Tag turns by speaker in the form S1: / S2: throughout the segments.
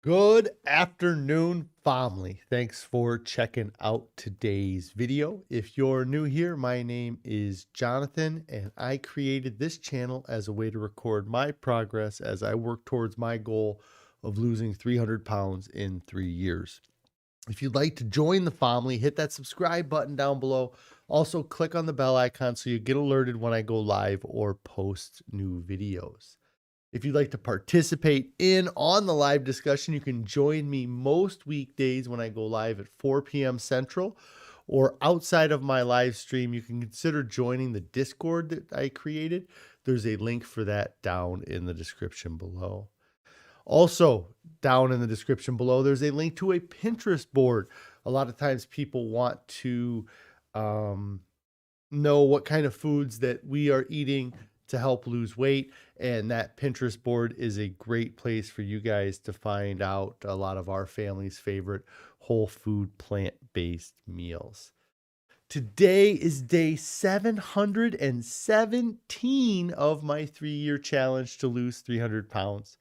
S1: Good afternoon, family. Thanks for checking out today's video. If you're new here, my name is Jonathan, and I created this channel as a way to record my progress as I work towards my goal of losing 300 pounds in 3 years. If you'd like to join the family, hit that subscribe button down below. Also, click on the bell icon so you get alerted when I go live or post new videos. If you'd like to participate on the live discussion, you can join me most weekdays when I go live at 4 p.m. Central, or outside of my live stream, you can consider joining the Discord that I created. There's a link for that down in the description below. Also, down in the description below, there's a link to a Pinterest board. A lot of times people want to know what kind of foods that we are eating to help lose weight, and that Pinterest board is a great place for you guys to find out a lot of our family's favorite whole food plant-based meals. Today is day 717 of my 3-year challenge to lose 300 pounds.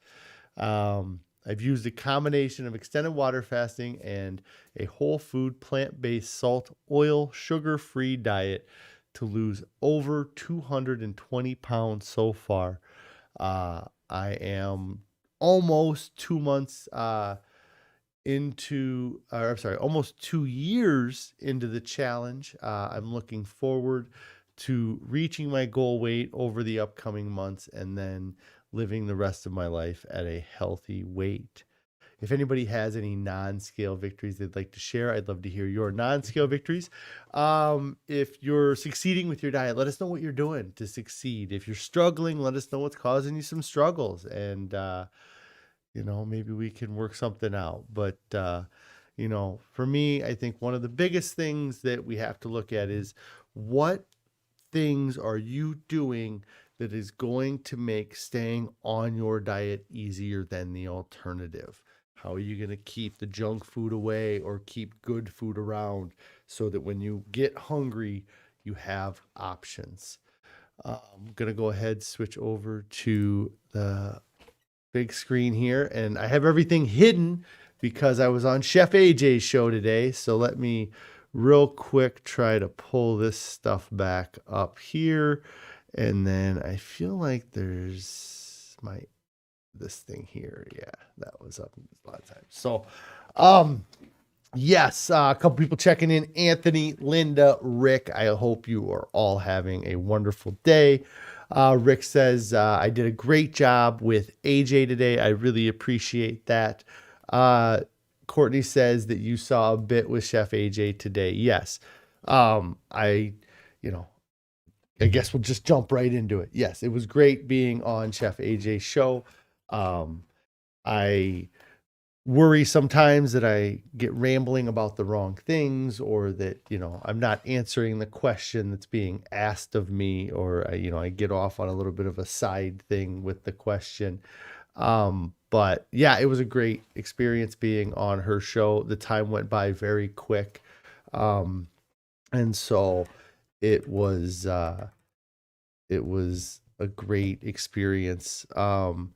S1: I've used a combination of extended water fasting and a whole food plant-based salt, oil, sugar-free diet to lose over 220 pounds so far. I am almost 2 months almost 2 years into the challenge. I'm looking forward to reaching my goal weight over the upcoming months and then living the rest of my life at a healthy weight. If anybody has any non-scale victories they'd like to share, I'd love to hear your non-scale victories. If you're succeeding with your diet, let us know what you're doing to succeed. If you're struggling, let us know what's causing you some struggles, and maybe we can work something out. But for me, I think one of the biggest things that we have to look at is what things are you doing that is going to make staying on your diet easier than the alternative? How are you going to keep the junk food away or keep good food around so that when you get hungry, you have options? I'm going to go ahead, switch over to the big screen here, and I have everything hidden because I was on Chef AJ's show today. So let me real quick try to pull this stuff back up here. And then I feel like there's this thing here. Yeah, that was up a lot of times. So, yes, a couple people checking in. Anthony, Linda, Rick, I hope you are all having a wonderful day. Rick says, I did a great job with AJ today. I really appreciate that. Courtney says that you saw a bit with Chef AJ today. Yes. I guess we'll just jump right into it. Yes, it was great being on Chef AJ's show. I worry sometimes that I get rambling about the wrong things, or that, I'm not answering the question that's being asked of me, or, I get off on a little bit of a side thing with the question. But yeah, it was a great experience being on her show. The time went by very quick. And so it was a great experience. I'm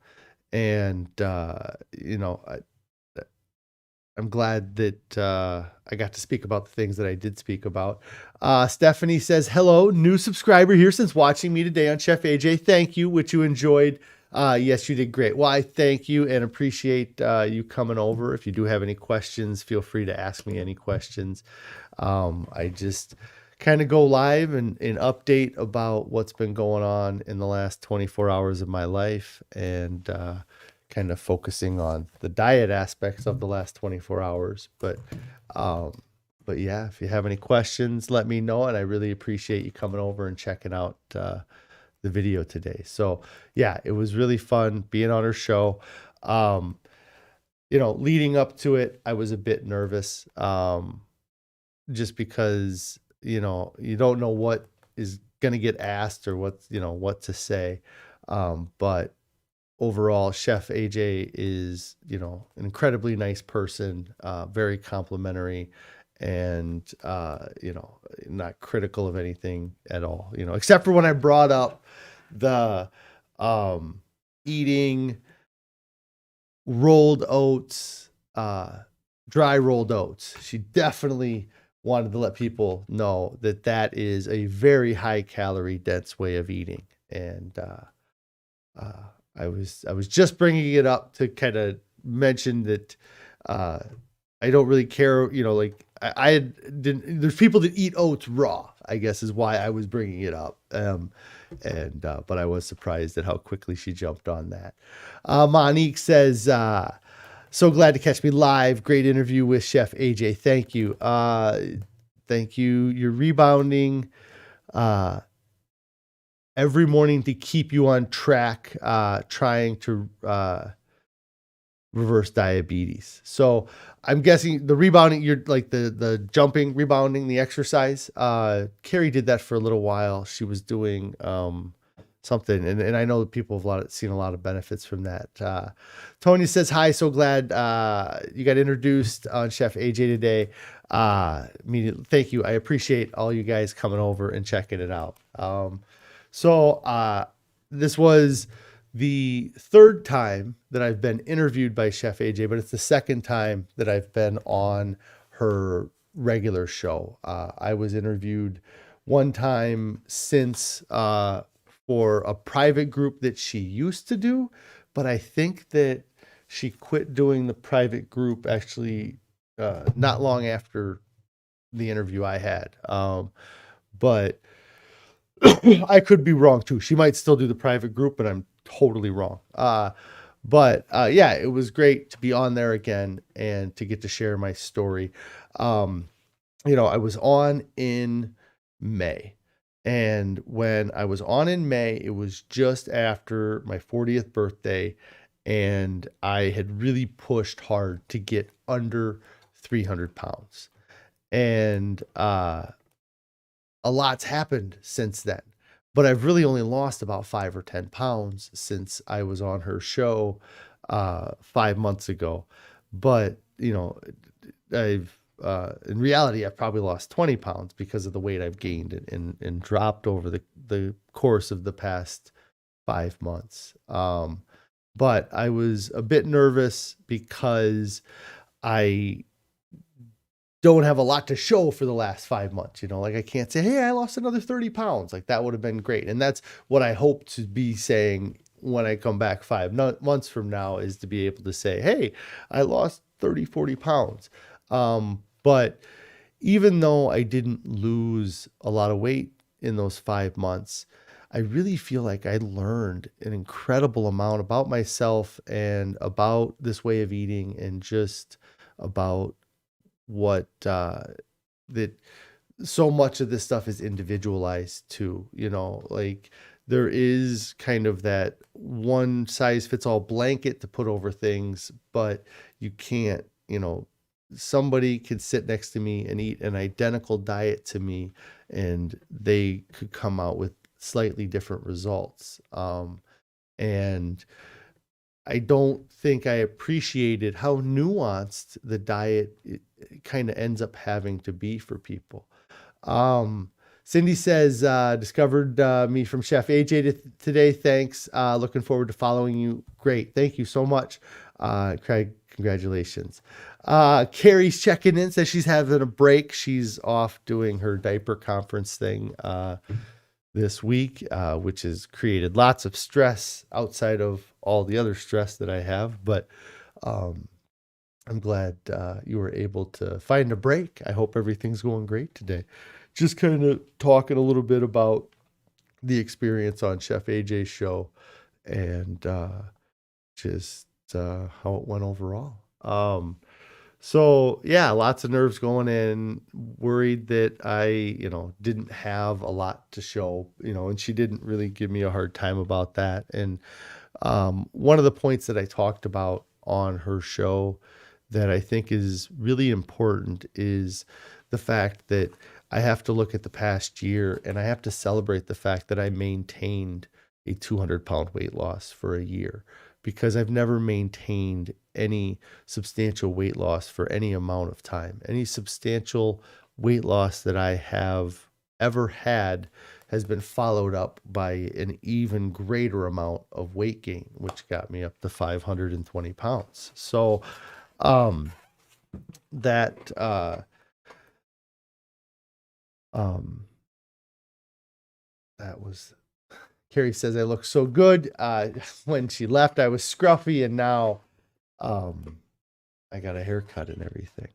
S1: glad that I got to speak about the things that I did speak about. Stephanie says, hello, new subscriber here since watching me today on Chef AJ. Thank you, which you enjoyed. Yes, you did great. Well, I thank you and appreciate you coming over. If you do have any questions, feel free to ask me any questions. I just kind of go live and update about what's been going on in the last 24 hours of my life, and kind of focusing on the diet aspects of the last 24 hours. But yeah, if you have any questions, let me know. And I really appreciate you coming over and checking out the video today. So yeah, it was really fun being on her show. Leading up to it, I was a bit nervous, just because, you don't know what is going to get asked or what to say. But overall, Chef AJ is, an incredibly nice person, very complimentary, and, not critical of anything at all, except for when I brought up the eating rolled oats, dry rolled oats. She definitely wanted to let people know that that is a very high calorie dense way of eating. And I was just bringing it up to kind of mention that I don't really care, like I didn't. There's people that eat oats raw, I guess, is why I was bringing it up. But I was surprised at how quickly she jumped on that. Monique says, "So glad to catch me live. Great interview with Chef AJ. Thank you. Thank you. You're rebounding every morning to keep you on track, trying to reverse diabetes." So I'm guessing the rebounding, you're like the jumping, rebounding, the exercise. Carrie did that for a little while. She was doing something, and I know that people have seen a lot of benefits from that. Tony says, "Hi, so glad you got introduced on Chef AJ today. Thank you. I appreciate all you guys coming over and checking it out." So this was the third time that I've been interviewed by Chef AJ, but it's the second time that I've been on her regular show. I was interviewed one time since for a private group that she used to do, but I think that she quit doing the private group actually not long after the interview I had. But I could be wrong too. She might still do the private group, but I'm totally wrong. But yeah, it was great to be on there again and to get to share my story. I was on in May. And when I was on in May, it was just after my 40th birthday. And I had really pushed hard to get under 300 pounds. And a lot's happened since then, but I've really only lost about 5 or 10 pounds since I was on her show 5 months ago. But I've in reality, I've probably lost 20 pounds because of the weight I've gained and dropped over the course of the past 5 months. But I was a bit nervous because I don't have a lot to show for the last 5 months. Like I can't say, hey, I lost another 30 pounds. Like that would have been great. And that's what I hope to be saying when I come back 5 months from now, is to be able to say, hey, I lost 30, 40 pounds. But even though I didn't lose a lot of weight in those 5 months, I really feel like I learned an incredible amount about myself and about this way of eating, and just about what that so much of this stuff is individualized too. Like there is kind of that one size fits all blanket to put over things, but you can't. Somebody could sit next to me and eat an identical diet to me, and they could come out with slightly different results. And I don't think I appreciated how nuanced the diet kind of ends up having to be for people. Cindy says, discovered me from Chef AJ today. Thanks. Looking forward to following you. Great. Thank you so much. Craig, congratulations. Carrie's checking in, says she's having a break. She's off doing her diaper conference thing this week, which has created lots of stress outside of all the other stress that I have. But I'm glad you were able to find a break. I hope everything's going great today. Just kind of talking a little bit about the experience on Chef AJ's show, and just how it went overall. So yeah, lots of nerves going in, worried that I, didn't have a lot to show, and she didn't really give me a hard time about that. And one of the points that I talked about on her show that I think is really important is the fact that I have to look at the past year, and I have to celebrate the fact that I maintained a 200-pound weight loss for a year, because I've never maintained any substantial weight loss for any amount of time. Any substantial weight loss that I have ever had has been followed up by an even greater amount of weight gain, which got me up to 520 pounds. So that um, that was, Carrie says I look so good. When she left, I was scruffy, and now I got a haircut and everything.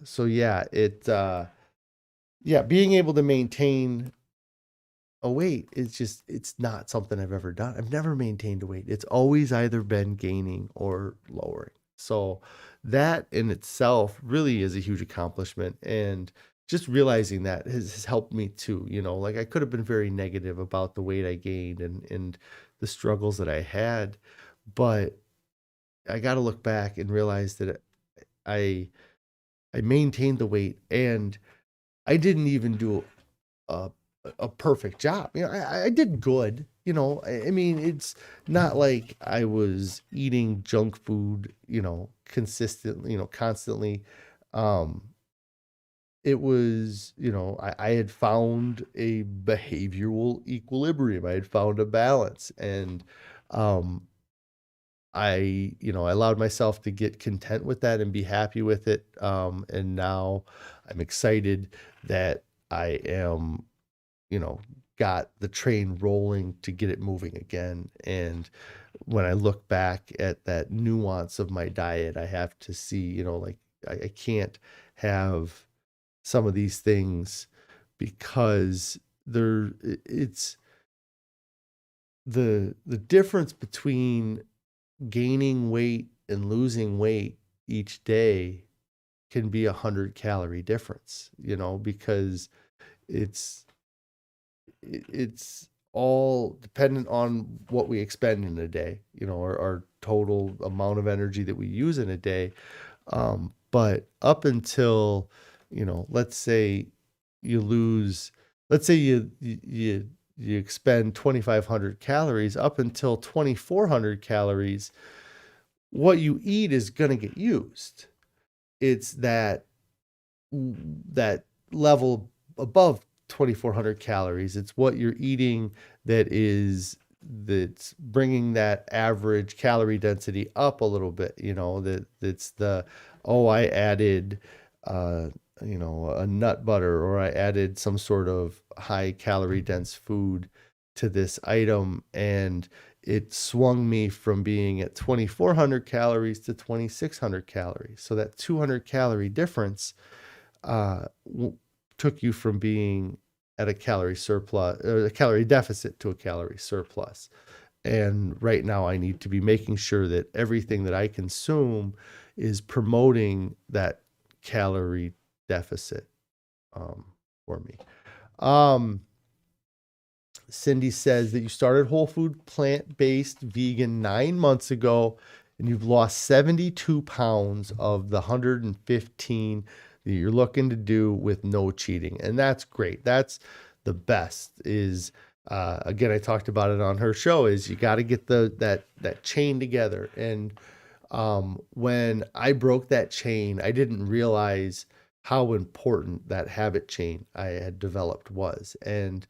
S1: So yeah, being able to maintain a weight is just, it's not something I've ever done. I've never maintained a weight. It's always either been gaining or lowering. So that in itself really is a huge accomplishment. And just realizing that has helped me too. Like I could have been very negative about the weight I gained and the struggles that I had, but I got to look back and realize that I maintained the weight, and I didn't even do a a perfect job. I did good. I mean, it's not like I was eating junk food, consistently, constantly. Um, it was, I had found a behavioral equilibrium. I had found a balance, and um, I allowed myself to get content with that and be happy with it. And now I'm excited that I am, got the train rolling to get it moving again. And when I look back at that nuance of my diet, I have to see, like I can't have some of these things because it's the difference between gaining weight and losing weight each day can be 100-calorie difference, because it's it's all dependent on what we expend in a day, our total amount of energy that we use in a day. But up until, let's say you lose, let's say you expend 2,500 calories, up until 2,400 calories, what you eat is going to get used. It's that level above 2,400 calories. It's what you're eating that's bringing that average calorie density up a little bit. That's I added a nut butter, or I added some sort of high calorie dense food to this item, and it swung me from being at 2,400 calories to 2,600 calories. So that 200-calorie difference took you from being at a calorie surplus, or a calorie deficit, to a calorie surplus. And right now I need to be making sure that everything that I consume is promoting that calorie deficit for me. Cindy says that you started whole food, plant-based, vegan 9 months ago, and you've lost 72 pounds of the 115 that you're looking to do with no cheating. And that's great. That's the best. Again, I talked about it on her show, is you got to get that chain together. And when I broke that chain, I didn't realize how important that habit chain I had developed was. And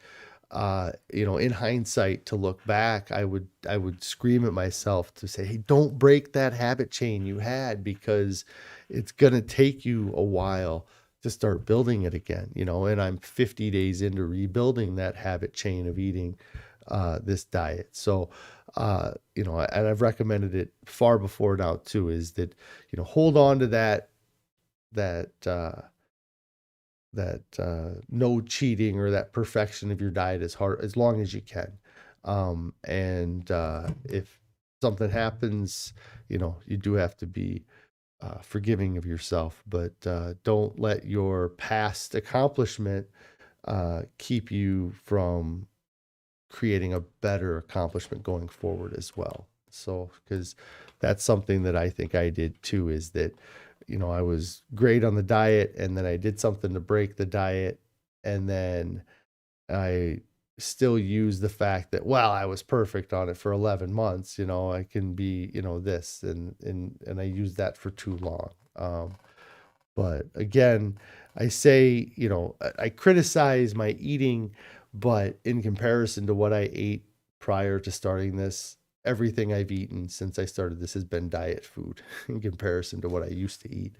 S1: in hindsight, to look back, I would scream at myself to say, hey, don't break that habit chain you had, because it's going to take you a while to start building it again, and I'm 50 days into rebuilding that habit chain of eating this diet. So, and I've recommended it far before now too, is that, hold on to that no cheating, or that perfection of your diet, as long as you can. And if something happens, you do have to be forgiving of yourself, but don't let your past accomplishment keep you from creating a better accomplishment going forward as well. So, because that's something that I think I did too, is that, I was great on the diet, and then I did something to break the diet, and then I still use the fact that, well, I was perfect on it for 11 months, I can be, this, and I used that for too long. But again, I say, I criticize my eating, but in comparison to what I ate prior to starting this, everything I've eaten since I started this has been diet food in comparison to what I used to eat.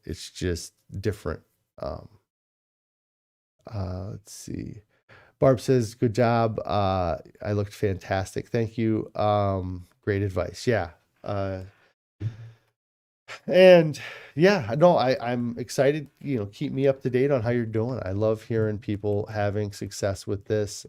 S1: It's just different. Um, let's see. Barb says, good job. I looked fantastic. Thank you. Great advice. Yeah. And yeah, no, I'm excited, keep me up to date on how you're doing. I love hearing people having success with this.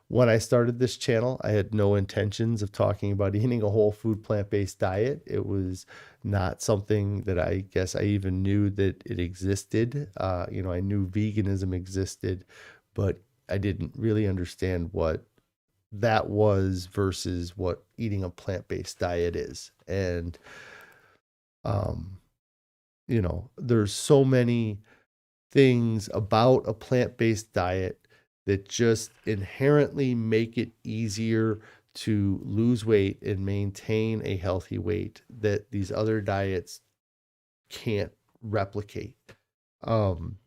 S1: When I started this channel, I had no intentions of talking about eating a whole food plant-based diet. It was not something that I guess I even knew that it existed. I knew veganism existed, but I didn't really understand what that was versus what eating a plant-based diet is. And um, there's so many things about a plant-based diet that just inherently make it easier to lose weight and maintain a healthy weight that these other diets can't replicate. One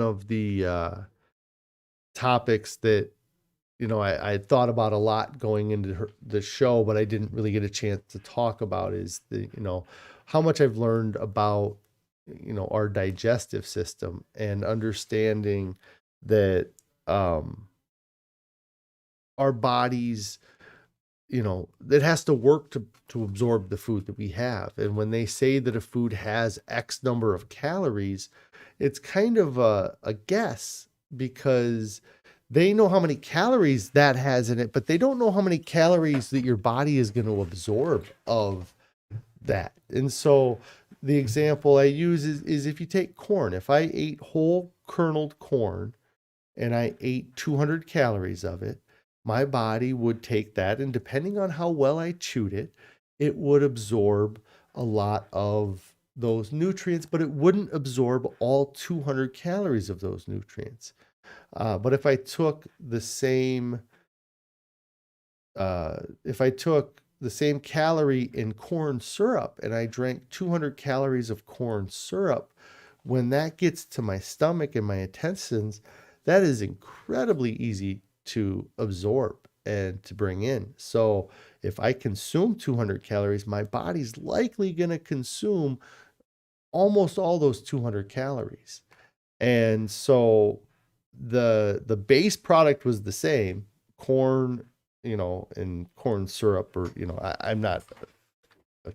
S1: of the topics that I had thought about a lot going into the show, but I didn't really get a chance to talk about is how much I've learned about, our digestive system and understanding that, our bodies, that has to work to absorb the food that we have. And when they say that a food has X number of calories, it's kind of a guess because they know how many calories that has in it, but they don't know how many calories that your body is going to absorb of that. And so the example I use is if you take corn, if I ate whole kerneled corn and I ate 200 calories of it, my body would take that, and depending on how well I chewed it, it would absorb a lot of those nutrients, but it wouldn't absorb all 200 calories of those nutrients. But if I took the same calorie in corn syrup and I drank 200 calories of corn syrup, when that gets to my stomach and my intestines, that is incredibly easy to absorb and to bring in. So if I consume 200 calories, my body's likely going to consume almost all those 200 calories. And so the base product was the same, corn, and corn syrup, or, I'm not a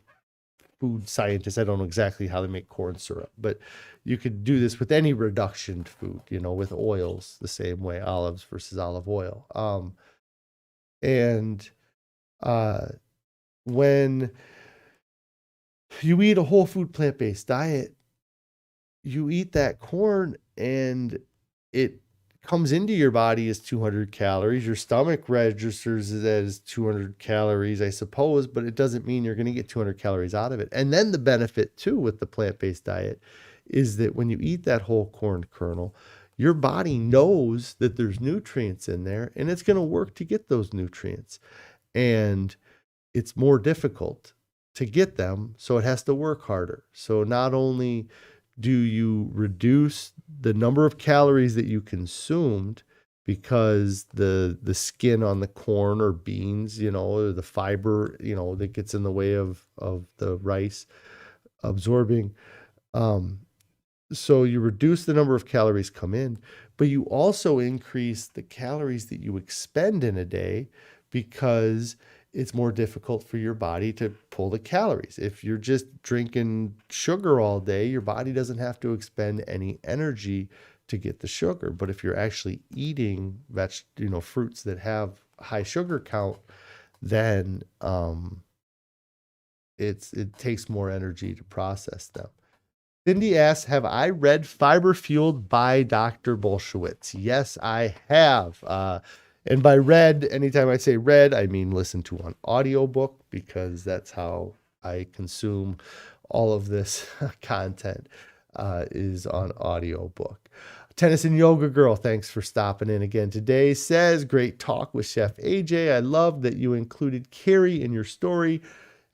S1: food scientist. I don't know exactly how they make corn syrup, but you could do this with any reduction food, with oils the same way, olives versus olive oil. And when you eat a whole food plant-based diet, you eat that corn and it comes into your body as 200 calories. Your stomach registers it as 200 calories, I suppose, but it doesn't mean you're going to get 200 calories out of it. And then the benefit too with the plant-based diet is that when you eat that whole corn kernel, your body knows that there's nutrients in there and it's going to work to get those nutrients. And it's more difficult to get them, so it has to work harder. So not only do you reduce the number of calories that you consumed because the skin on the corn or beans, or the fiber, that gets in the way of the rice absorbing. So you reduce the number of calories come in, but you also increase the calories that you expend in a day because it's more difficult for your body to pull the calories. If you're just drinking sugar all day, your body doesn't have to expend any energy to get the sugar. But if you're actually eating fruits that have high sugar count, then it takes more energy to process them. Cindy asks, have I read Fiber Fueled by Dr. Bolshewitz? Yes, I have. And by read, anytime I say read, I mean listen to an audiobook, because that's how I consume all of this content, is on audiobook. Tennis and Yoga Girl, thanks for stopping in again today, says, great talk with Chef AJ. I love that you included Carrie in your story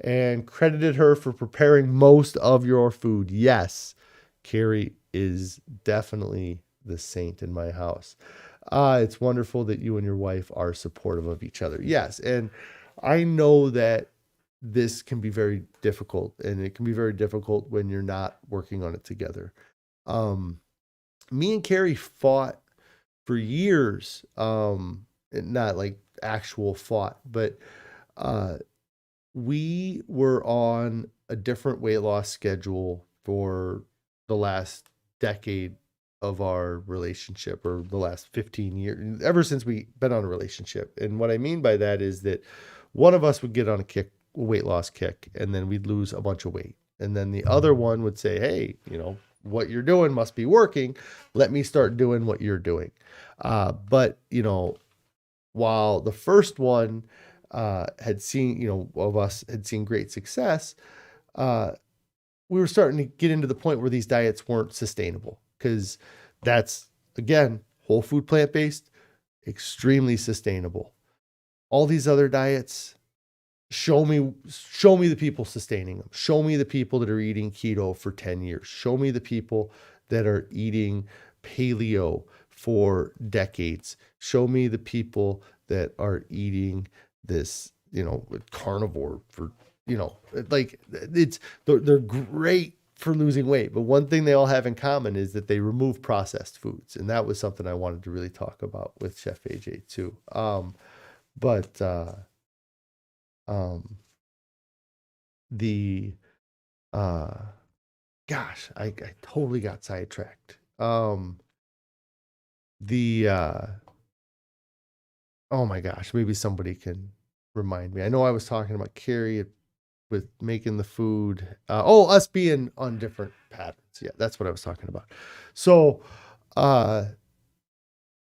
S1: and credited her for preparing most of your food. Yes, Carrie is definitely the saint in my house. It's wonderful that you and your wife are supportive of each other. Yes, and I know that this can be very difficult, and it can be very difficult when you're not working on it together. Um, Me and Carrie fought for years, not like actual fought, but uh, we were on a different weight loss schedule for the last decade of our relationship, or the last 15 years, ever since we been on a relationship. And what I mean by that is that one of us would get on a weight loss kick, and then we'd lose a bunch of weight. And then the other one would say, hey, what you're doing must be working. Let me start doing what you're doing. But, while the first one had seen, of us had seen great success, uh, we were starting to get into the point where these diets weren't sustainable, because that's, again, whole food, plant-based, extremely sustainable. All these other diets, show me the people sustaining them. Show me the people that are eating keto for 10 years. Show me the people that are eating paleo for decades. Show me the people that are eating this, carnivore for, like, they're great for losing weight. But one thing they all have in common is that they remove processed foods. And that was something I wanted to really talk about with Chef AJ too. But um, the uh gosh, I totally got sidetracked. The Oh my gosh, maybe somebody can remind me. I know I was talking about Carrie with making the food. Us being on different patterns. Yeah, that's what I was talking about. So uh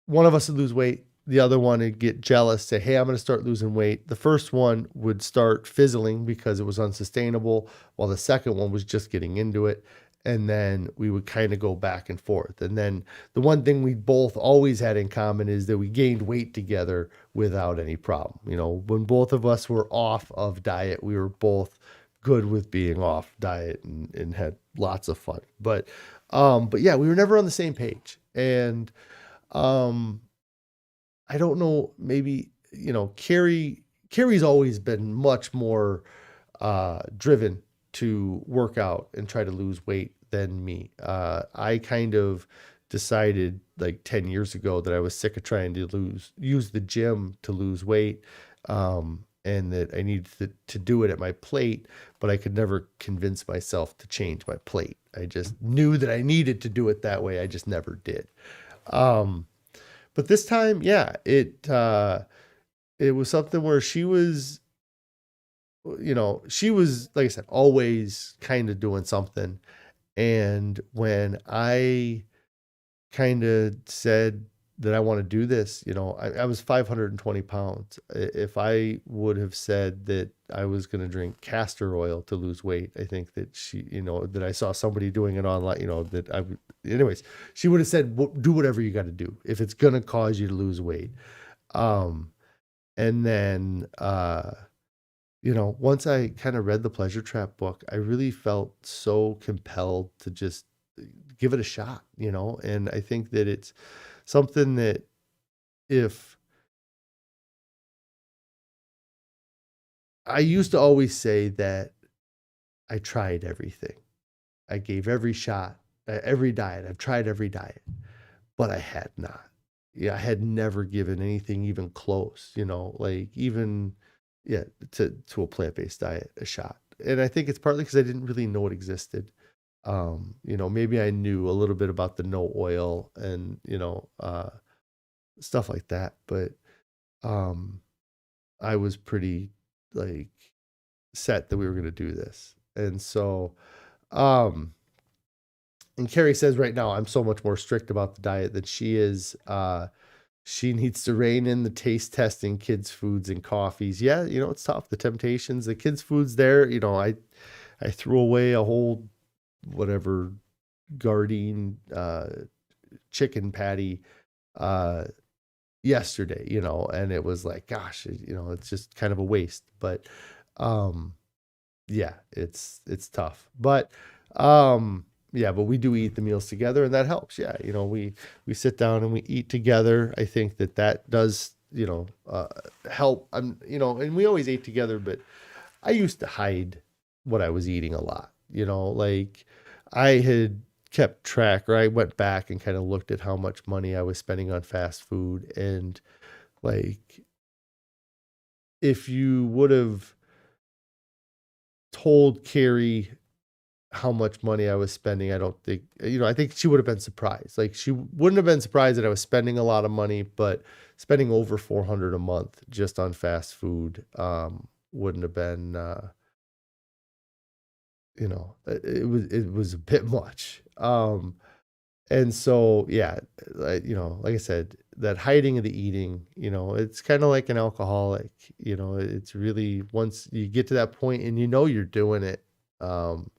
S1: one of us would lose weight. The other one would get jealous, say, hey, I'm going to start losing weight. The first one would start fizzling because it was unsustainable, while the second one was just getting into it. And then we would kind of go back and forth. And then the one thing we both always had in common is that we gained weight together without any problem. When both of us were off of diet, we were both good with being off diet, and had lots of fun. But yeah, we were never on the same page. And um, I don't know, maybe, Carrie's always been much more driven to work out and try to lose weight than me. I kind of decided like 10 years ago that I was sick of trying to use the gym to lose weight. And that I needed to do it at my plate, but I could never convince myself to change my plate. I just knew that I needed to do it that way. I just never did. Um, but this time, yeah, it was something where she was, like I said, always kind of doing something. And when I kind of said that I want to do this, I was 520 pounds. If I would have said that I was going to drink castor oil to lose weight, I think that that I saw somebody doing it online, that anyways, she would have said, do whatever you got to do if it's going to cause you to lose weight. Um, and then, once I kind of read the Pleasure Trap book, I really felt so compelled to just give it a shot, and I think that it's something that, if I used to always say that I tried everything, I gave every shot, every diet, I've tried every diet, but I had not. Yeah, I had never given anything even close, like even, yeah, to a plant-based diet a shot. And I think it's partly because I didn't really know it existed. Maybe I knew a little bit about the no oil and, stuff like that, but um, I was pretty, like, set that we were going to do this. And so, um, and Carrie says right now, I'm so much more strict about the diet than she is. She needs to rein in the taste testing kids' foods and coffees. Yeah, it's tough. The temptations, the kids' foods there, I threw away a whole whatever Gardein chicken patty yesterday, and it was like, gosh, it's just kind of a waste. But um yeah, it's tough. But yeah, but we do eat the meals together and that helps. Yeah, we sit down and we eat together. I think that does, help. And we always ate together, but I used to hide what I was eating a lot. Like I had kept track, or I went back and kind of looked at how much money I was spending on fast food. And like, if you would have told Carrie how much money I was spending, I don't think, I think she would have been surprised. Like, she wouldn't have been surprised that I was spending a lot of money, but spending over 400 a month just on fast food, wouldn't have been, it was a bit much. And so, yeah, like I said, that hiding of the eating, it's kind of like an alcoholic. It's really, once you get to that point and you're doing it, um,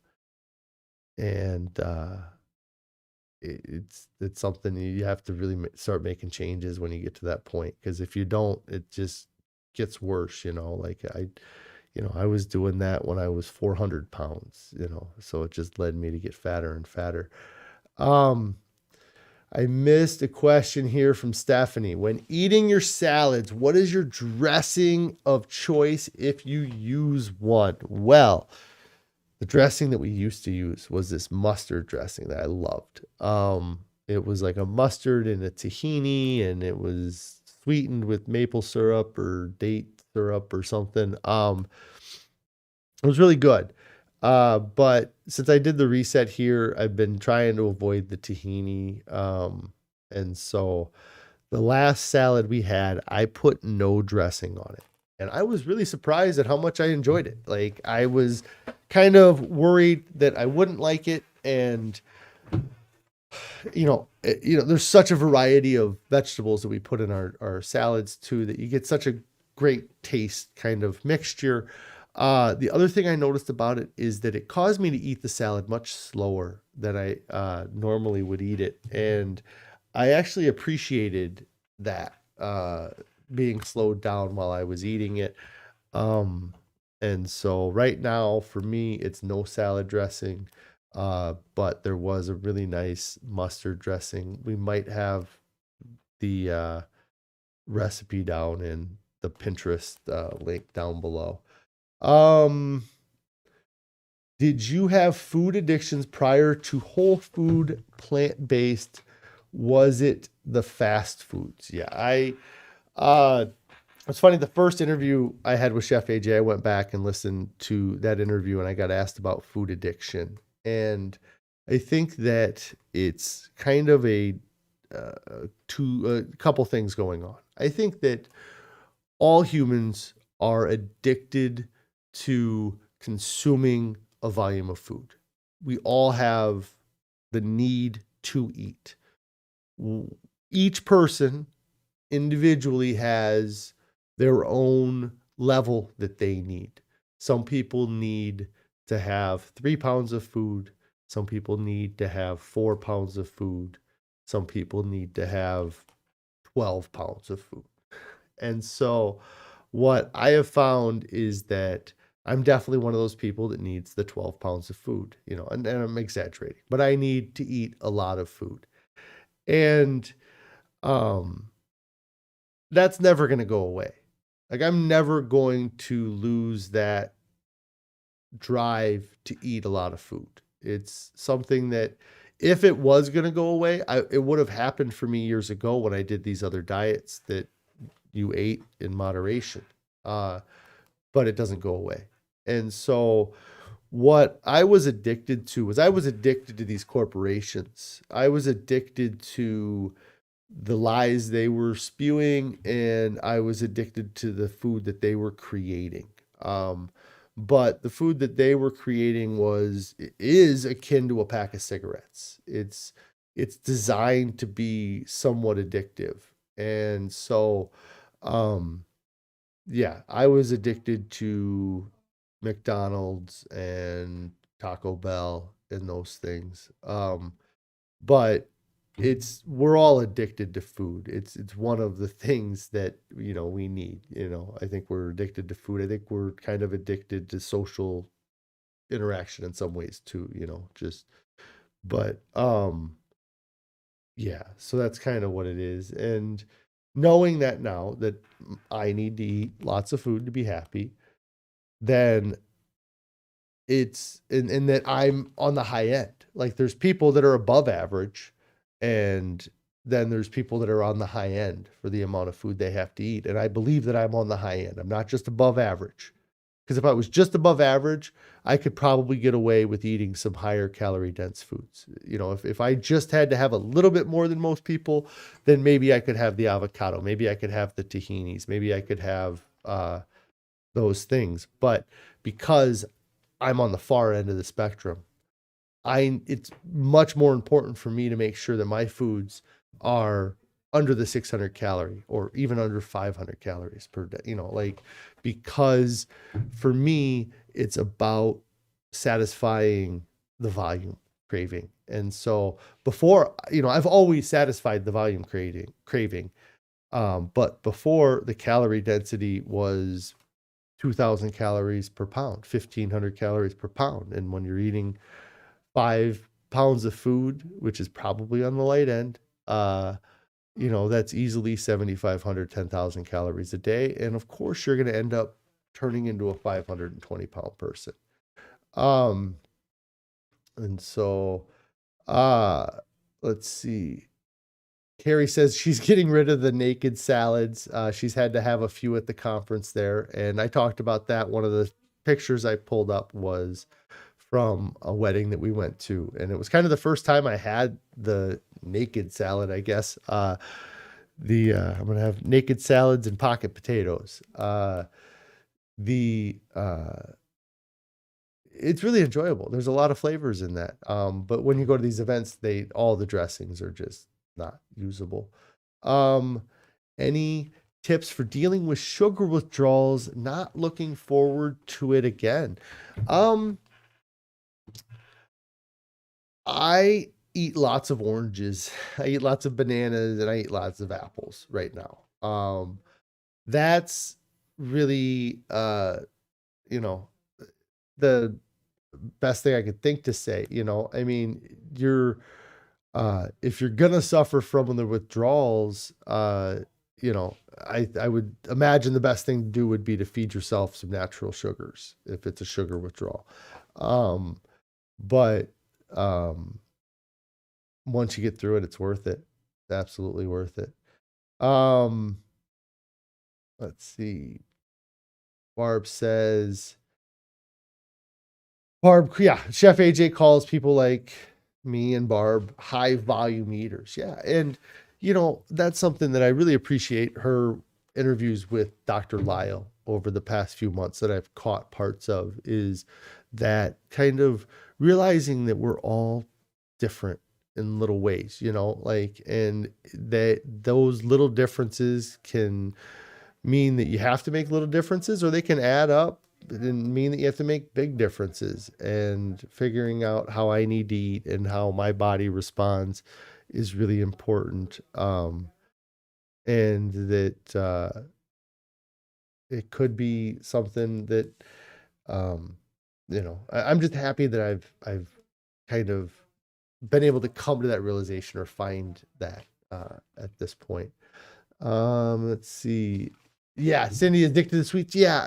S1: and it's something you have to really start making changes when you get to that point. Because if you don't, it just gets worse. Like I was doing that when I was 400 pounds. So it just led me to get fatter and fatter. Um, I missed a question here from Stephanie. When eating your salads, what is your dressing of choice if you use one? Well, the dressing that we used to use was this mustard dressing that I loved. It was like a mustard and a tahini, and it was sweetened with maple syrup or date syrup or something. It was really good. But since I did the reset here, I've been trying to avoid the tahini. And so the last salad we had, I put no dressing on it. And I was really surprised at how much I enjoyed it. Like, I was kind of worried that I wouldn't like it. And, there's such a variety of vegetables that we put in our salads too, that you get such a great taste kind of mixture. The other thing I noticed about it is that it caused me to eat the salad much slower than I normally would eat it. And I actually appreciated that, being slowed down while I was eating it. Um, and so right now for me, it's no salad dressing, but there was a really nice mustard dressing. We might have the recipe down in the Pinterest link down below. Um, did you have food addictions prior to whole food, plant-based? Was it the fast foods? Yeah, uh it's funny, the first interview I had with Chef AJ, I went back and listened to that interview and I got asked about food addiction. And I think that it's kind of a couple things going on. I think that all humans are addicted to consuming a volume of food. We all have the need to eat. Each person individually has their own level that they need. Some people need to have 3 pounds of food. Some people need to have 4 pounds of food. Some people need to have 12 pounds of food. And so, what I have found is that I'm definitely one of those people that needs the 12 pounds of food, and I'm exaggerating, but I need to eat a lot of food. And um, that's never going to go away. Like, I'm never going to lose that drive to eat a lot of food. It's something that, if it was going to go away, it would have happened for me years ago when I did these other diets that you ate in moderation. But it doesn't go away. And so what I was addicted to was, I was addicted to these corporations. I was addicted to the lies they were spewing, and I was addicted to the food that they were creating. But the food that they were creating is akin to a pack of cigarettes. It's designed to be somewhat addictive. And so, um, yeah, I was addicted to McDonald's and Taco Bell and those things. But we're all addicted to food. It's one of the things that, we need. I think we're addicted to food. I think we're kind of addicted to social interaction in some ways too, just, but, yeah, so that's kind of what it is. And knowing that now that I need to eat lots of food to be happy, then it's and that I'm on the high end. Like there's people that are above average, and then there's people that are on the high end for the amount of food they have to eat. And I believe that I'm on the high end. I'm not just above average. Because if I was just above average, I could probably get away with eating some higher calorie dense foods. If I just had to have a little bit more than most people, then maybe I could have the avocado. Maybe I could have the tahinis. Maybe I could have those things. But because I'm on the far end of the spectrum, it's much more important for me to make sure that my foods are under the 600 calorie or even under 500 calories per day, because for me, it's about satisfying the volume craving. And so before, I've always satisfied the volume craving. But before, the calorie density was 2,000 calories per pound, 1,500 calories per pound. And when you're eating 5 pounds of food, which is probably on the light end, that's easily 7,500, 10,000 calories a day. And of course, you're going to end up turning into a 520-pound person. And so, let's see. Carrie says she's getting rid of the naked salads. She's had to have a few at the conference there. And I talked about that. One of the pictures I pulled up was from a wedding that we went to. And it was kind of the first time I had the naked salad, I guess. I'm going to have naked salads and pocket potatoes. It's really enjoyable. There's a lot of flavors in that. But when you go to these events, all the dressings are just not usable. Any tips for dealing with sugar withdrawals, not looking forward to it again? I eat lots of oranges. I eat lots of bananas, and I eat lots of apples right now. That's really, the best thing I could think to say. I mean, if you're gonna suffer from the withdrawals, I would imagine the best thing to do would be to feed yourself some natural sugars if it's a sugar withdrawal. But once you get through it, it's worth it. It's absolutely worth it. Let's see. Barb, yeah, Chef AJ calls people like me and Barb high volume eaters. Yeah. And, that's something that I really appreciate her interviews with Dr. Lisle over the past few months that I've caught parts of, is that kind of realizing that we're all different in little ways, and that those little differences can mean that you have to make little differences, or they can add up and mean that you have to make big differences. And figuring out how I need to eat and how my body responds is really important. And that it could be something that, I'm just happy that I've kind of been able to come to that realization or find that at this point. Let's see. Yeah, Cindy, addicted to sweets. Yeah,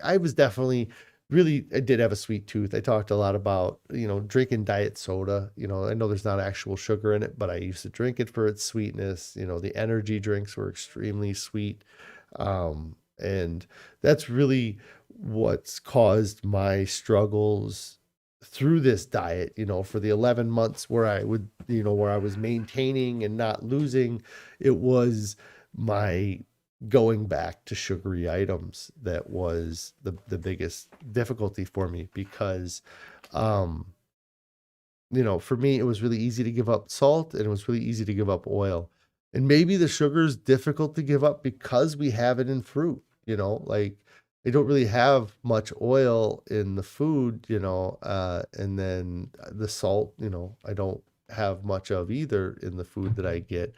S1: I was definitely I did have a sweet tooth. I talked a lot about, drinking diet soda. I know there's not actual sugar in it, but I used to drink it for its sweetness. The energy drinks were extremely sweet. And that's really what's caused my struggles through this diet, for the 11 months where I was maintaining and not losing. It was my going back to sugary items that was the biggest difficulty for me, because for me, it was really easy to give up salt, and it was really easy to give up oil. And maybe the sugar is difficult to give up because we have it in fruit. Like they don't really have much oil in the food, and then the salt, I don't have much of either in the food that I get.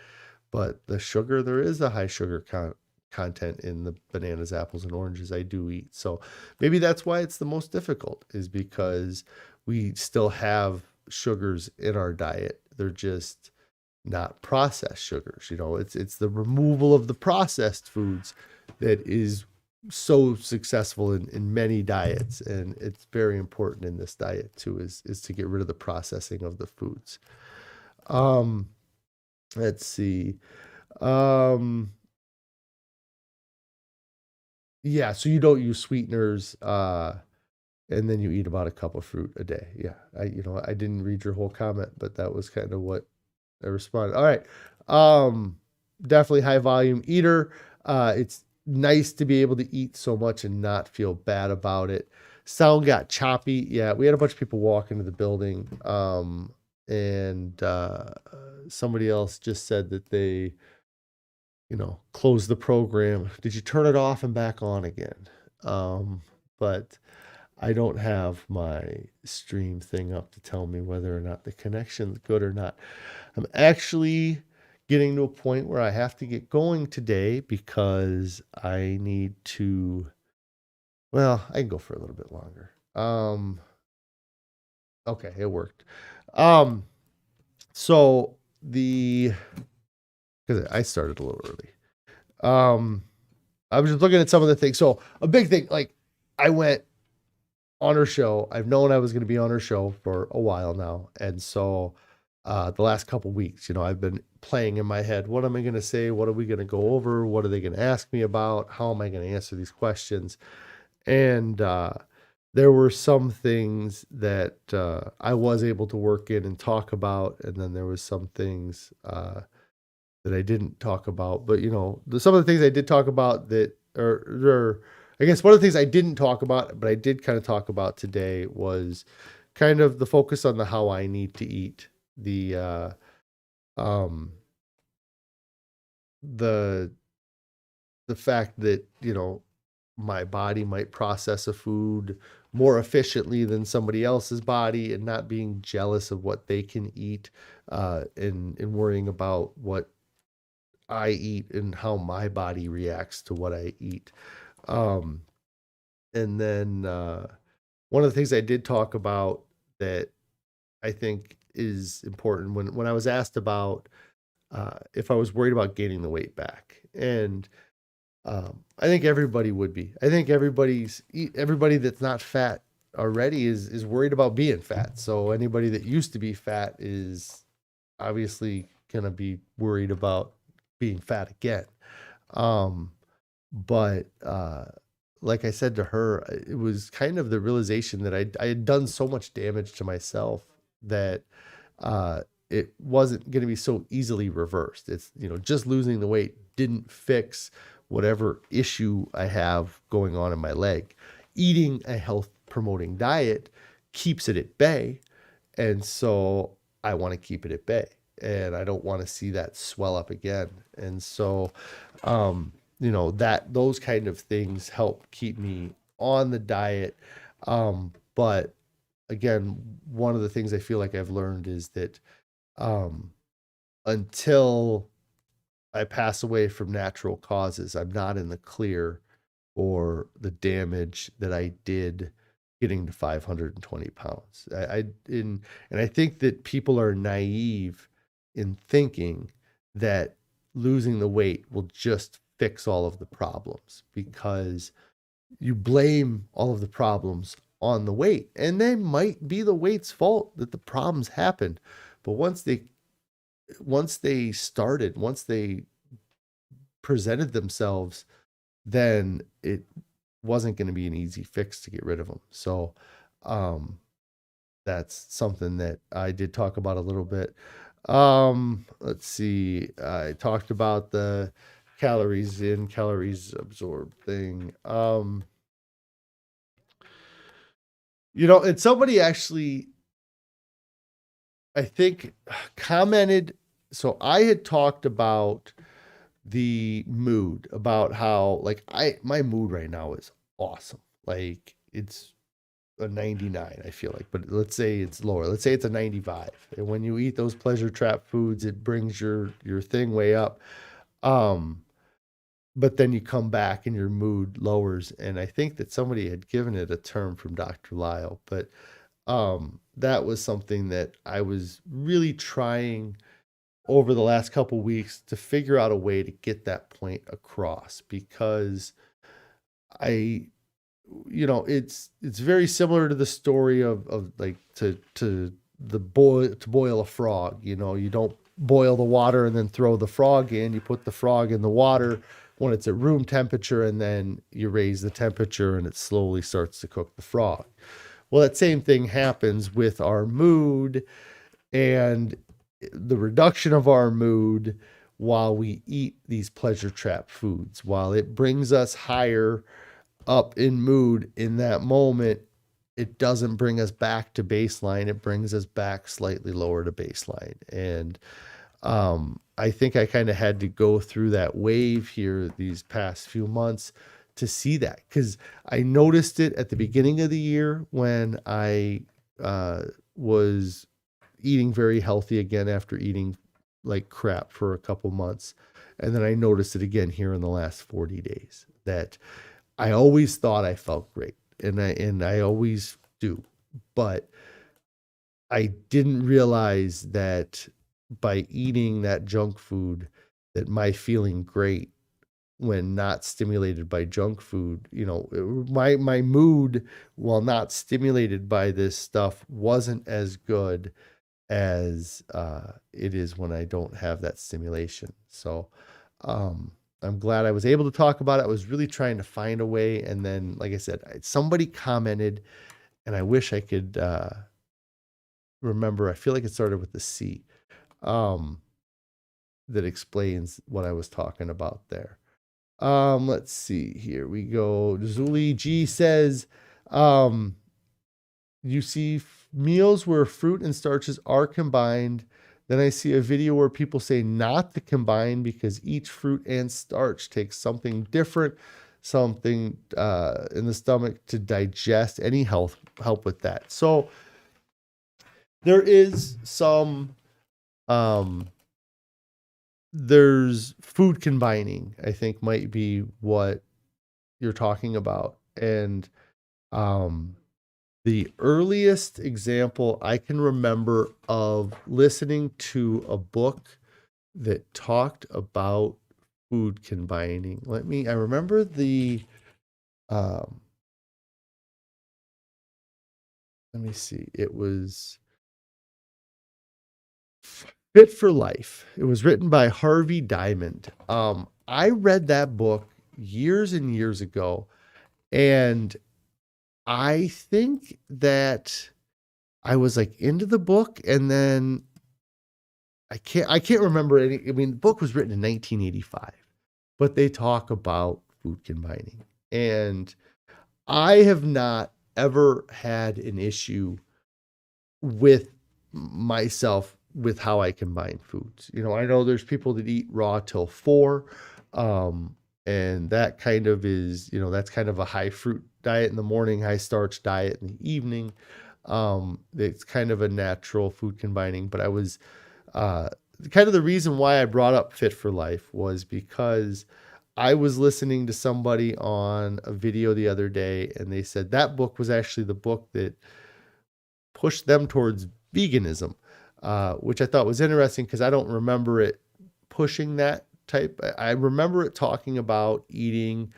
S1: But the sugar, there is a high sugar content in the bananas, apples, and oranges I do eat. So maybe that's why it's the most difficult, is because we still have sugars in our diet. They're just not processed sugars. It's the removal of the processed foods that is so successful in many diets, and it's very important in this diet too, is to get rid of the processing of the foods. Let's see. Yeah, so you don't use sweeteners, and then you eat about a cup of fruit a day. Yeah, I didn't read your whole comment, but that was kind of what I responded. All right. Definitely high volume eater. It's nice to be able to eat so much and not feel bad about it. Sound got choppy. Yeah, we had a bunch of people walk into the building. And somebody else just said that they, closed the program. Did you turn it off and back on again? But I don't have my stream thing up to tell me whether or not the connection's good or not. I'm actually getting to a point where I have to get going today because I need to, well, I can go for a little bit longer. Okay, it worked. So because I started a little early. I was just looking at some of the things. So a big thing, like I went on her show. I've known I was going to be on her show for a while now. And so the last couple weeks, I've been playing in my head, what am I going to say? What are we going to go over? What are they going to ask me about? How am I going to answer these questions? And there were some things that I was able to work in and talk about. And then there was some things that I didn't talk about. But, some of the things I did talk about that are I guess one of the things I didn't talk about, but I did kind of talk about today, was kind of the focus on the how I need to eat, the fact that, my body might process a food more efficiently than somebody else's body, and not being jealous of what they can eat, and worrying about what I eat and how my body reacts to what I eat. And then one of the things I did talk about that I think is important, when I was asked about if I was worried about gaining the weight back. And I think everybody would be. I think everybody that's not fat already is worried about being fat. So anybody that used to be fat is obviously going to be worried about being fat again. But like I said to her, it was kind of the realization that I had done so much damage to myself that it wasn't going to be so easily reversed. It's, just losing the weight didn't fix whatever issue I have going on in my leg. Eating a health promoting diet keeps it at bay. And so I want to keep it at bay, and I don't want to see that swell up again. And so, those kind of things help keep me on the diet. But again, one of the things I feel like I've learned is that until I pass away from natural causes, I'm not in the clear for the damage that I did getting to 520 pounds. And I think that people are naive in thinking that losing the weight will just fix all of the problems, because you blame all of the problems on the weight, and they might be the weight's fault that the problems happened. But once they presented themselves, then it wasn't going to be an easy fix to get rid of them. So that's something that I did talk about a little bit. Let's see. I talked about the calories in, calories absorbed thing. And somebody actually, I think, commented. So I had talked about the mood, about how, like, my mood right now is awesome. Like, it's a 99, I feel like, but let's say it's lower. Let's say it's a 95. And when you eat those pleasure trap foods, it brings your thing way up. but then you come back and your mood lowers. And I think that somebody had given it a term from Dr. Lisle, but that was something that I was really trying over the last couple weeks to figure out a way to get that point across, because I, it's very similar to the story of like to boil a frog. You don't boil the water and then throw the frog in. You put the frog in the water when it's at room temperature, and then you raise the temperature and it slowly starts to cook the frog. Well, that same thing happens with our mood and the reduction of our mood while we eat these pleasure trap foods. While it brings us higher up in mood in that moment, it doesn't bring us back to baseline. It brings us back slightly lower to baseline. And I think I kind of had to go through that wave here these past few months to see that, because I noticed it at the beginning of the year when I was eating very healthy again after eating like crap for a couple months. And then I noticed it again here in the last 40 days that I always thought I felt great, and I always do, but I didn't realize that by eating that junk food, that my feeling great when not stimulated by junk food, my mood while not stimulated by this stuff wasn't as good as it is when I don't have that stimulation. So I'm glad I was able to talk about it. I was really trying to find a way. And then, like I said, somebody commented, and I wish I could remember. I feel like it started with the C, that explains what I was talking about there. Let's see. Here we go. Zuli G says, you see meals where fruit and starches are combined. Then I see a video where people say not to combine because each fruit and starch takes something different, something in the stomach to digest. Any help with that? So there is some, there's food combining, I think might be what you're talking about. And the earliest example I can remember of listening to a book that talked about food combining. I remember let me see. It was Fit for Life. It was written by Harvey Diamond. I read that book years and years ago, and I think that I was like into the book, and then I can't remember any. I mean, the book was written in 1985, but they talk about food combining, and I have not ever had an issue with myself with how I combine foods. I know there's people that eat raw till 4, and that kind of is, that's kind of a high fruit diet in the morning, high starch diet in the evening. It's kind of a natural food combining, but I was kind of the reason why I brought up Fit for Life was because I was listening to somebody on a video the other day, and they said that book was actually the book that pushed them towards veganism, which I thought was interesting because I don't remember it pushing that type. I remember it talking about eating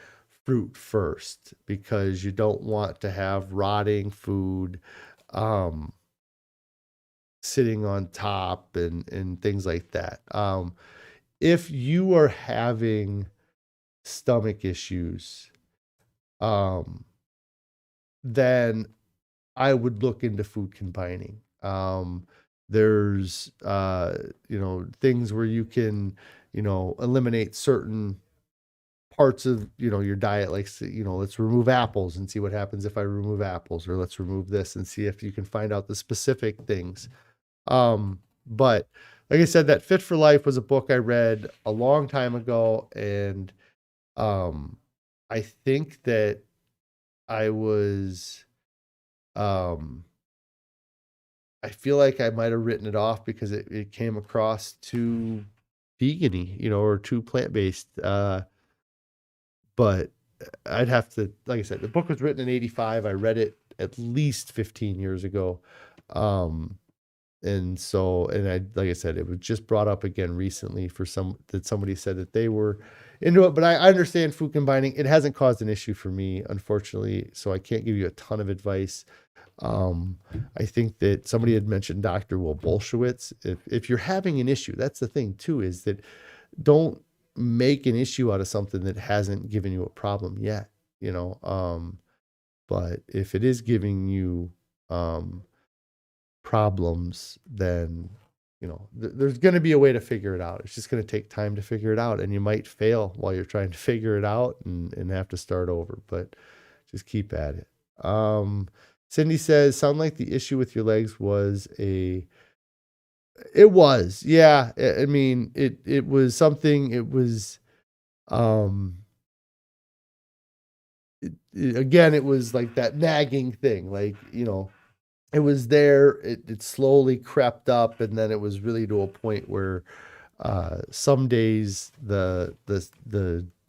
S1: fruit first because you don't want to have rotting food sitting on top and things like that. If you are having stomach issues, then I would look into food combining. There's things where you can eliminate certain parts of your diet, like let's remove apples and see what happens if I remove apples, or let's remove this and see if you can find out the specific things. But like I said, that Fit for Life was a book I read a long time ago, and I think that I was I feel like I might have written it off because it came across too vegan-y, or too plant-based. but I'd have to, like I said, the book was written in 85. I read it at least 15 years ago. And so, and I, like I said, it was just brought up again recently that somebody said that they were into it, but I understand food combining. It hasn't caused an issue for me, unfortunately. So I can't give you a ton of advice. I think that somebody had mentioned Dr. Will Bolshewitz. If you're having an issue, that's the thing too, is that don't make an issue out of something that hasn't given you a problem yet, you know. But if it is giving you problems, then there's going to be a way to figure it out. It's just going to take time to figure it out, and you might fail while you're trying to figure it out and have to start over, but just keep at it. Cindy says, sound like the issue with your legs was it was, yeah. I mean, it was something, it was, again, it was like that nagging thing, like, it was there, it slowly crept up, and then it was really to a point where some days the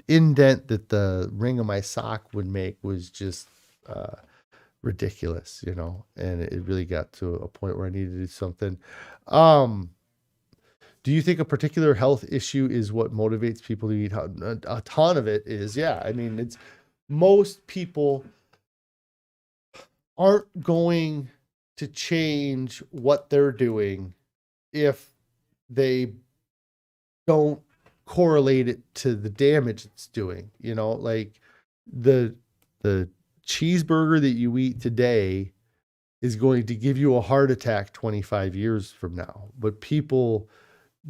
S1: indent that the ring of my sock would make was just ridiculous, and it really got to a point where I needed to do something. Do you think a particular health issue is what motivates people to eat? A ton of it is, yeah. I mean, it's most people aren't going to change what they're doing if they don't correlate it to the damage it's doing. Like the cheeseburger that you eat today is going to give you a heart attack 25 years from now, but people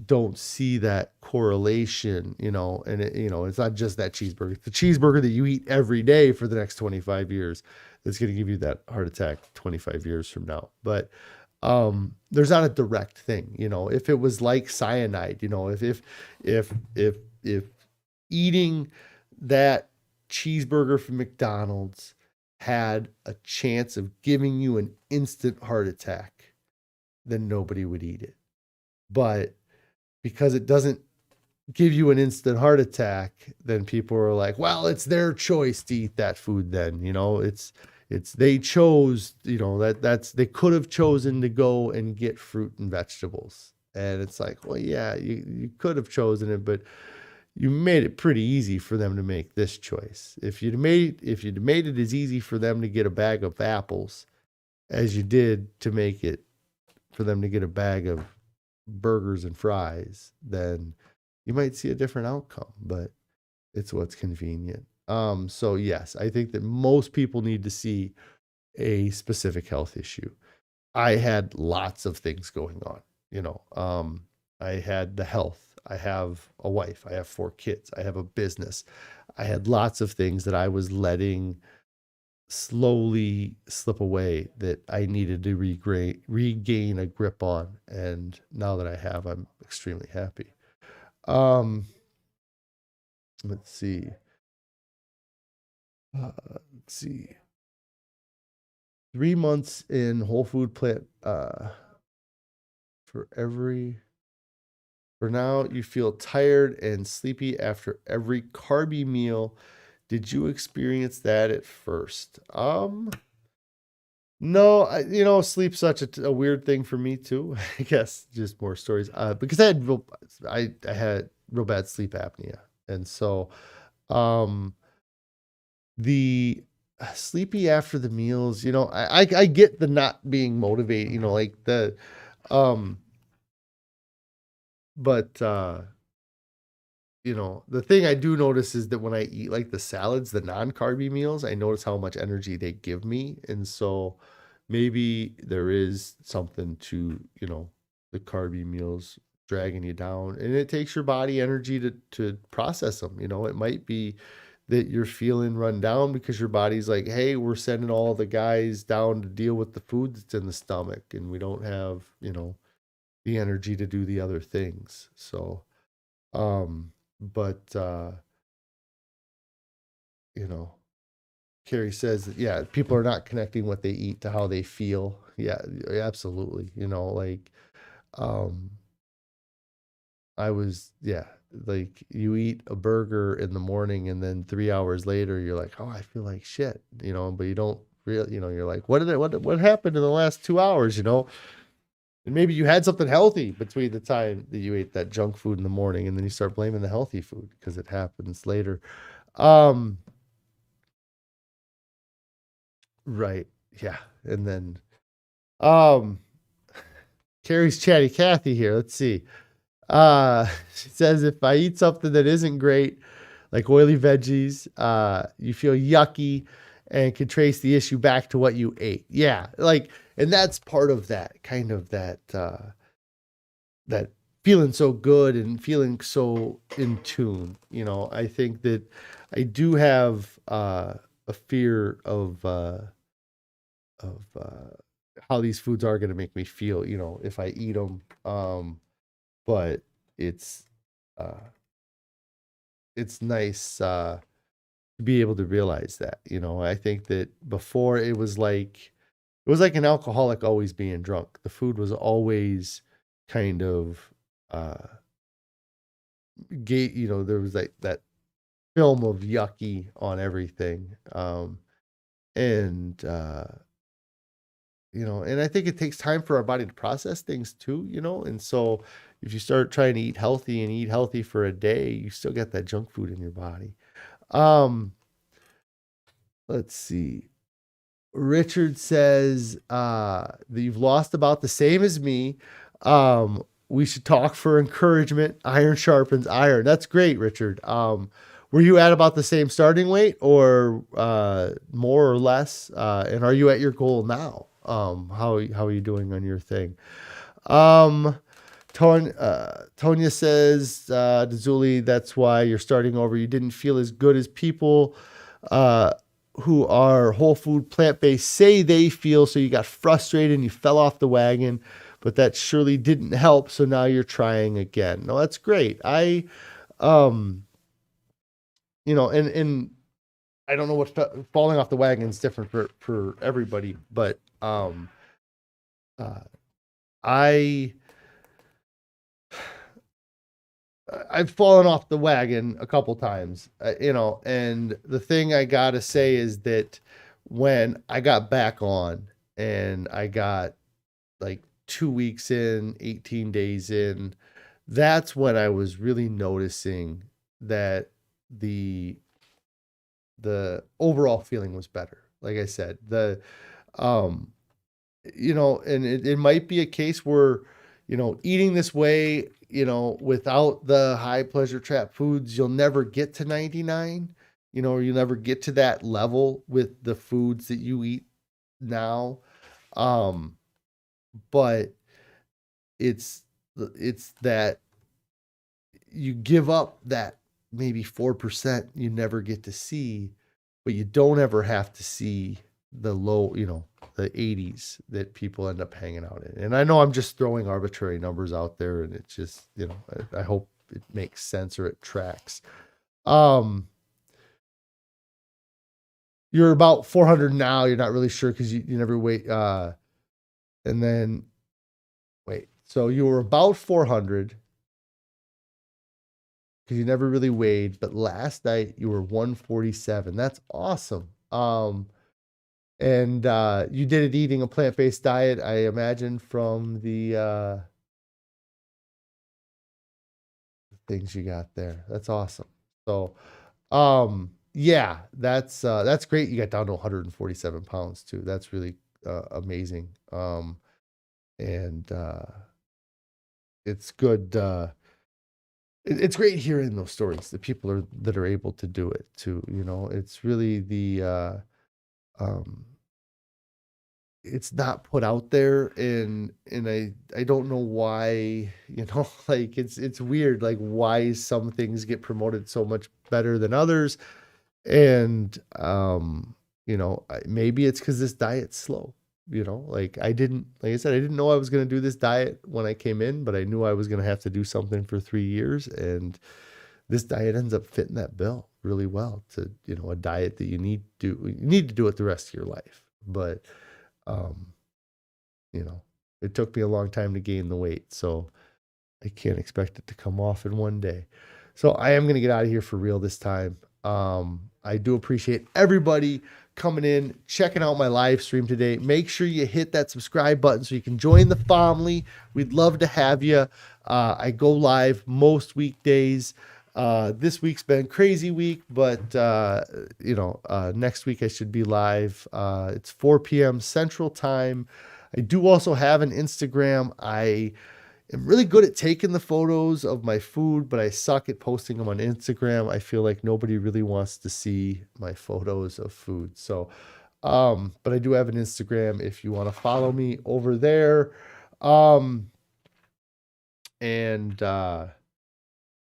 S1: don't see that correlation, and it's not just that cheeseburger. It's the cheeseburger that you eat every day for the next 25 years that's going to give you that heart attack 25 years from now. But there's not a direct thing, if it was like cyanide, if eating that cheeseburger from McDonald's had a chance of giving you an instant heart attack, then nobody would eat it. But because it doesn't give you an instant heart attack, then people are like, well, it's their choice to eat that food then, it's they chose, they could have chosen to go and get fruit and vegetables. And it's like, well, yeah, you could have chosen it, but you made it pretty easy for them to make this choice. If you'd made it as easy for them to get a bag of apples as you did to make it for them to get a bag of burgers and fries, then you might see a different outcome, but it's what's convenient. So yes, I think that most people need to see a specific health issue. I had lots of things going on, I had the health. I have a wife. I have 4 kids. I have a business. I had lots of things that I was letting slowly slip away that I needed to regain a grip on. And now that I have, I'm extremely happy. Let's see. 3 months in whole food plant, for now, you feel tired and sleepy after every carby meal. Did you experience that at first? No, sleep's such a weird thing for me too. I guess just more stories. Because I had real bad sleep apnea, and so, the sleepy after the meals. I get the not being motivated. Like the, but the thing I do notice is that when I eat like the salads, the non-carby meals, I notice how much energy they give me. And so maybe there is something to, the carby meals dragging you down, and it takes your body energy to process them. It might be that you're feeling run down because your body's like, hey, we're sending all the guys down to deal with the food that's in the stomach, and we don't have, the energy to do the other things. So, but Carrie says that, yeah, people are not connecting what they eat to how they feel. Yeah, absolutely. Like, I was, yeah, like you eat a burger in the morning and then 3 hours later you're like, oh, I feel like shit, but you don't really, you're like, what happened in the last 2 hours, And maybe you had something healthy between the time that you ate that junk food in the morning, and then you start blaming the healthy food because it happens later. Um, right. Yeah. And then, um, Carrie's chatty Cathy here. Let's see. She says, if I eat something that isn't great, like oily veggies, you feel yucky and can trace the issue back to what you ate. Yeah. And that's part of that kind of that feeling so good and feeling so in tune. I think that I do have a fear of how these foods are going to make me feel, if I eat them. But it's uh, it's nice to be able to realize that. I think that before it was like an alcoholic always being drunk. The food was always kind of uh there was like that film of yucky on everything. And and I think it takes time for our body to process things too, and so if you start trying to eat healthy and eat healthy for a day, you still get that junk food in your body. um let's see. Richard says that you've lost about the same as me. We should talk for encouragement. Iron sharpens iron. That's great, Richard. Were you at about the same starting weight, or more or less? And are you at your goal now? How are you doing on your thing? Tonya says to Zuli, that's why you're starting over. You didn't feel as good as people who are whole food, plant-based say they feel, so you got frustrated and you fell off the wagon, but that surely didn't help, so now you're trying again. No, that's great. Um, and I don't know what falling off the wagon is different for everybody, but uh, I I've fallen off the wagon a couple times, and the thing I gotta say is that when I got back on and I got like 2 weeks in, 18 days in, that's when I was really noticing that the overall feeling was better. Like I said, um, and it might be a case where, eating this way, without the high pleasure trap foods, you'll never get to 99, or you'll never get to that level with the foods that you eat now. Um, but it's that you give up that maybe 4% you never get to see, but you don't ever have to see the low, the 80s that people end up hanging out in. And I know I'm just throwing arbitrary numbers out there, and it's just, I hope it makes sense or it tracks. You're about 400 now. You're not really sure because you never wait. And then wait, so you were about 400 because you never really weighed, but last night you were 147. That's awesome. And you did it eating a plant-based diet, I imagine, from the things you got there. That's awesome. So, yeah, that's great. You got down to 147 pounds too. That's really amazing. And it's good. It's great hearing those stories. The people that are able to do it too. It's really it's not put out there, and I don't know why, like it's weird, like why some things get promoted so much better than others. And maybe it's because this diet's slow. Like like I said, I didn't know I was going to do this diet when I came in, but I knew I was going to have to do something for 3 years, and this diet ends up fitting that bill really well to, a diet that you need to do it the rest of your life. But um, it took me a long time to gain the weight, so I can't expect it to come off in one day. So I am going to get out of here for real this time. I do appreciate everybody coming in, checking out my live stream today. Make sure you hit that subscribe button so you can join the family. We'd love to have you. I go live most weekdays. This week's been a crazy week, but next week I should be live. It's 4 p.m. Central Time. I do also have an Instagram. I am really good at taking the photos of my food, but I suck at posting them on Instagram. I feel like nobody really wants to see my photos of food. So, but I do have an Instagram if you want to follow me over there.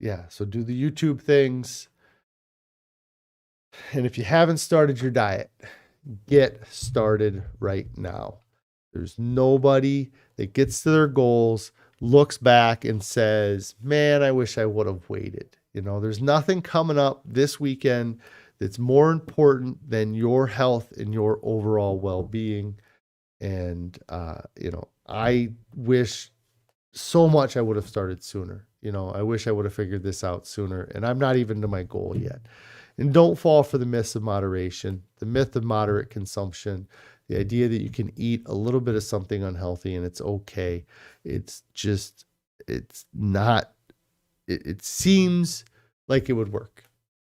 S1: Yeah, so do the YouTube things. And if you haven't started your diet, get started right now. There's nobody that gets to their goals, looks back and says, man, I wish I would have waited. There's nothing coming up this weekend that's more important than your health and your overall well-being. And, I wish so much I would have started sooner. I wish I would have figured this out sooner, and I'm not even to my goal yet. And don't fall for the myths of moderation, the myth of moderate consumption, the idea that you can eat a little bit of something unhealthy and it's okay. It's not, it seems like it would work,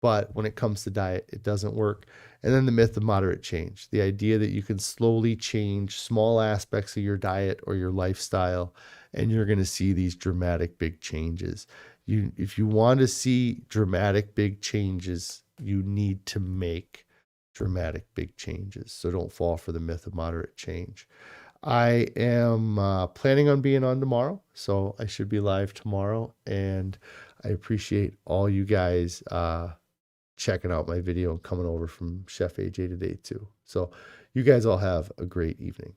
S1: but when it comes to diet, it doesn't work. And then the myth of moderate change, the idea that you can slowly change small aspects of your diet or your lifestyle, and you're going to see these dramatic big changes. If you want to see dramatic big changes, you need to make dramatic big changes. So don't fall for the myth of moderate change. I am planning on being on tomorrow, so I should be live tomorrow. And I appreciate all you guys checking out my video and coming over from Chef AJ today too. So you guys all have a great evening.